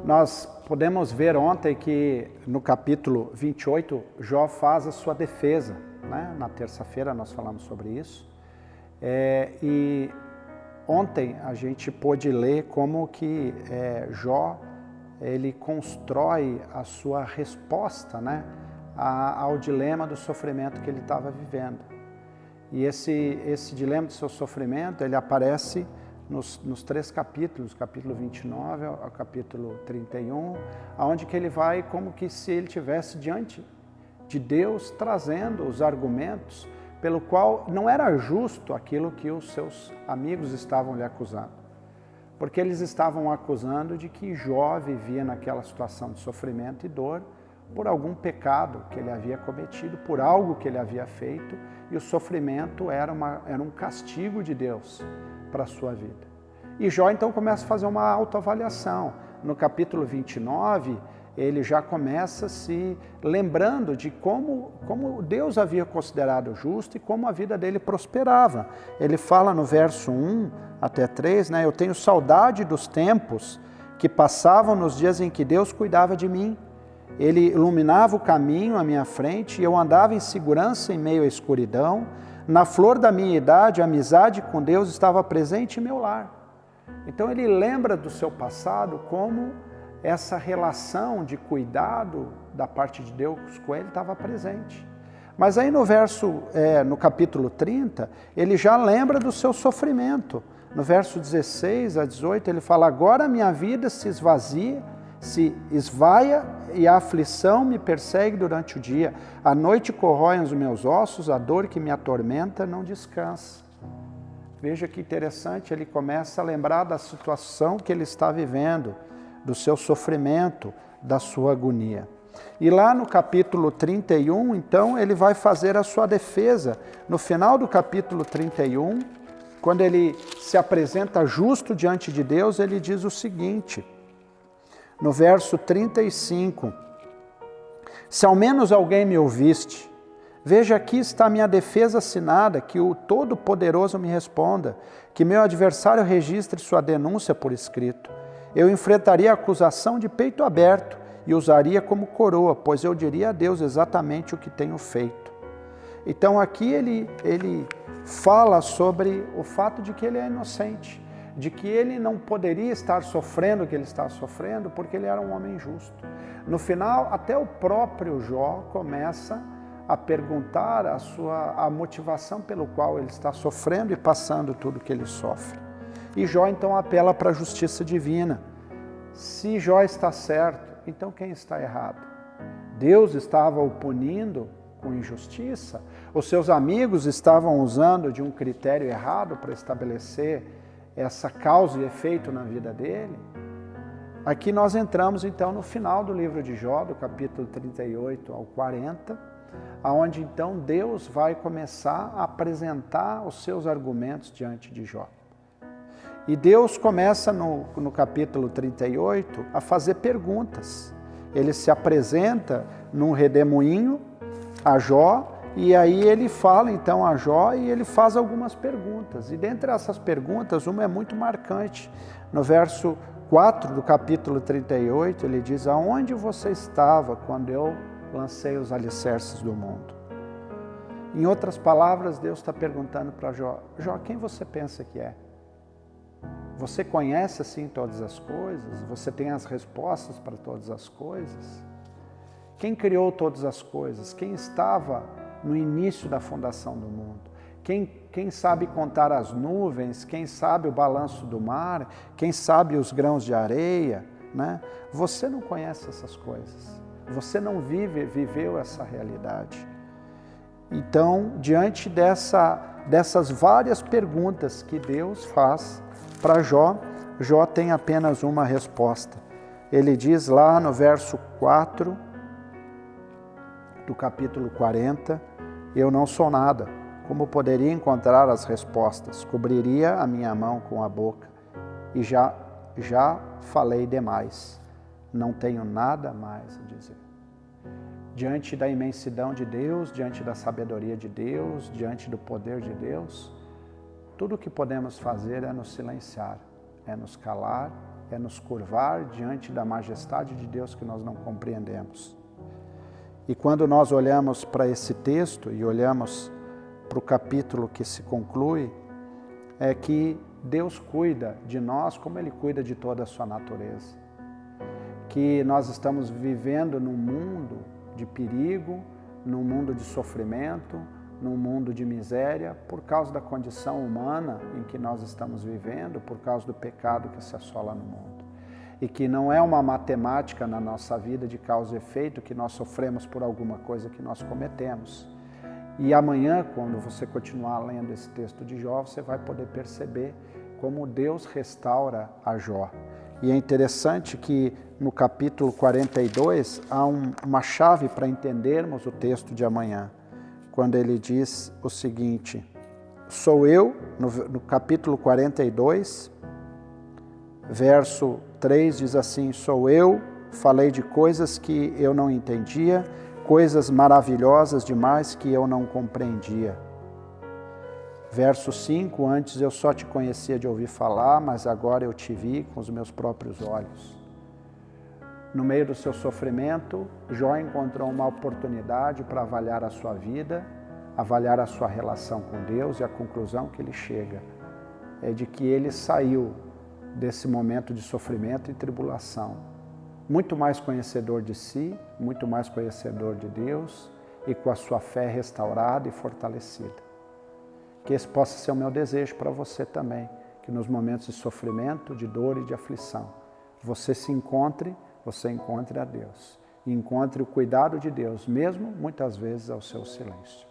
Nós podemos ver ontem que no capítulo 28, Jó faz a sua defesa, né? Na terça-feira nós falamos sobre isso. E ontem a gente pôde ler como que Jó, ele constrói a sua resposta, né? Ao dilema do sofrimento que ele estava vivendo. E esse dilema do seu sofrimento, ele aparece nos 3 capítulos, capítulo 29 ao capítulo 31, onde que ele vai como que se ele estivesse diante de Deus, trazendo os argumentos pelo qual não era justo aquilo que os seus amigos estavam lhe acusando. Porque eles estavam acusando de que Jó vivia naquela situação de sofrimento e dor por algum pecado que ele havia cometido, por algo que ele havia feito, e o sofrimento era um castigo de Deus para a sua vida. E Jó então começa a fazer uma autoavaliação. No capítulo 29, ele já começa se lembrando de como Deus havia considerado justo e como a vida dele prosperava. Ele fala no verso 1 até 3, né? Eu tenho saudade dos tempos que passavam nos dias em que Deus cuidava de mim. Ele iluminava o caminho à minha frente e eu andava em segurança em meio à escuridão. Na flor da minha idade, a amizade com Deus estava presente em meu lar. Então ele lembra do seu passado como essa relação de cuidado da parte de Deus com ele estava presente. Mas aí no capítulo 30, ele já lembra do seu sofrimento. No verso 16 a 18, ele fala: agora a minha vida se esvaia e a aflição me persegue durante o dia. A noite corrói os meus ossos, a dor que me atormenta não descansa. Veja que interessante, ele começa a lembrar da situação que ele está vivendo, do seu sofrimento, da sua agonia. E lá no capítulo 31, então, ele vai fazer a sua defesa. No final do capítulo 31, quando ele se apresenta justo diante de Deus, ele diz o seguinte, no verso 35, se ao menos alguém me ouviste, veja, aqui está a minha defesa assinada, que o Todo-Poderoso me responda, que meu adversário registre sua denúncia por escrito. Eu enfrentaria a acusação de peito aberto e usaria como coroa, pois eu diria a Deus exatamente o que tenho feito. Então aqui ele fala sobre o fato de que ele é inocente, de que ele não poderia estar sofrendo o que ele está sofrendo, porque ele era um homem justo. No final, até o próprio Jó começa a perguntar a motivação pelo qual ele está sofrendo e passando tudo que ele sofre. E Jó então apela para a justiça divina. Se Jó está certo, então quem está errado? Deus estava o punindo com injustiça? Os seus amigos estavam usando de um critério errado para estabelecer essa causa e efeito na vida dele? Aqui nós entramos então no final do livro de Jó, do capítulo 38 ao 40, onde então Deus vai começar a apresentar os seus argumentos diante de Jó. E Deus começa no capítulo 38 a fazer perguntas. Ele se apresenta num redemoinho a Jó, e aí ele fala então a Jó e ele faz algumas perguntas. E dentre essas perguntas, uma é muito marcante. No verso 4 do capítulo 38, ele diz: aonde você estava quando eu lancei os alicerces do mundo? Em outras palavras, Deus está perguntando para Jó: Jó, quem você pensa que é? Você conhece assim todas as coisas? Você tem as respostas para todas as coisas? Quem criou todas as coisas? Quem estava no início da fundação do mundo? Quem sabe contar as nuvens? Quem sabe o balanço do mar? Quem sabe os grãos de areia? Né? Você não conhece essas coisas. Você não viveu essa realidade. Então, diante dessas várias perguntas que Deus faz para Jó, Jó tem apenas uma resposta. Ele diz lá no verso 4 do capítulo 40, eu não sou nada, como poderia encontrar as respostas? Cobriria a minha mão com a boca e já falei demais, não tenho nada mais a dizer. Diante da imensidão de Deus, diante da sabedoria de Deus, diante do poder de Deus, tudo o que podemos fazer é nos silenciar, é nos calar é nos curvar diante da majestade de Deus que nós não compreendemos. E quando nós olhamos para esse texto e olhamos para o capítulo que se conclui, é que Deus cuida de nós como Ele cuida de toda a sua natureza. Que nós estamos vivendo num mundo de perigo, num mundo de sofrimento, num mundo de miséria, por causa da condição humana em que nós estamos vivendo, por causa do pecado que se assola no mundo. E que não é uma matemática na nossa vida de causa e efeito que nós sofremos por alguma coisa que nós cometemos. E amanhã, quando você continuar lendo esse texto de Jó, você vai poder perceber como Deus restaura a Jó. E é interessante que no capítulo 42 há uma chave para entendermos o texto de amanhã, quando ele diz o seguinte: sou eu, no capítulo 42, verso 3 diz assim: sou eu, falei de coisas que eu não entendia, coisas maravilhosas demais que eu não compreendia. Verso 5, antes eu só te conhecia de ouvir falar, mas agora eu te vi com os meus próprios olhos. No meio do seu sofrimento, Jó encontrou uma oportunidade para avaliar a sua vida, avaliar a sua relação com Deus, e a conclusão que ele chega é de que ele saiu desse momento de sofrimento e tribulação muito mais conhecedor de si, muito mais conhecedor de Deus e com a sua fé restaurada e fortalecida. Que esse possa ser o meu desejo para você também, que nos momentos de sofrimento, de dor e de aflição, você encontre a Deus e encontre o cuidado de Deus, mesmo muitas vezes ao seu silêncio.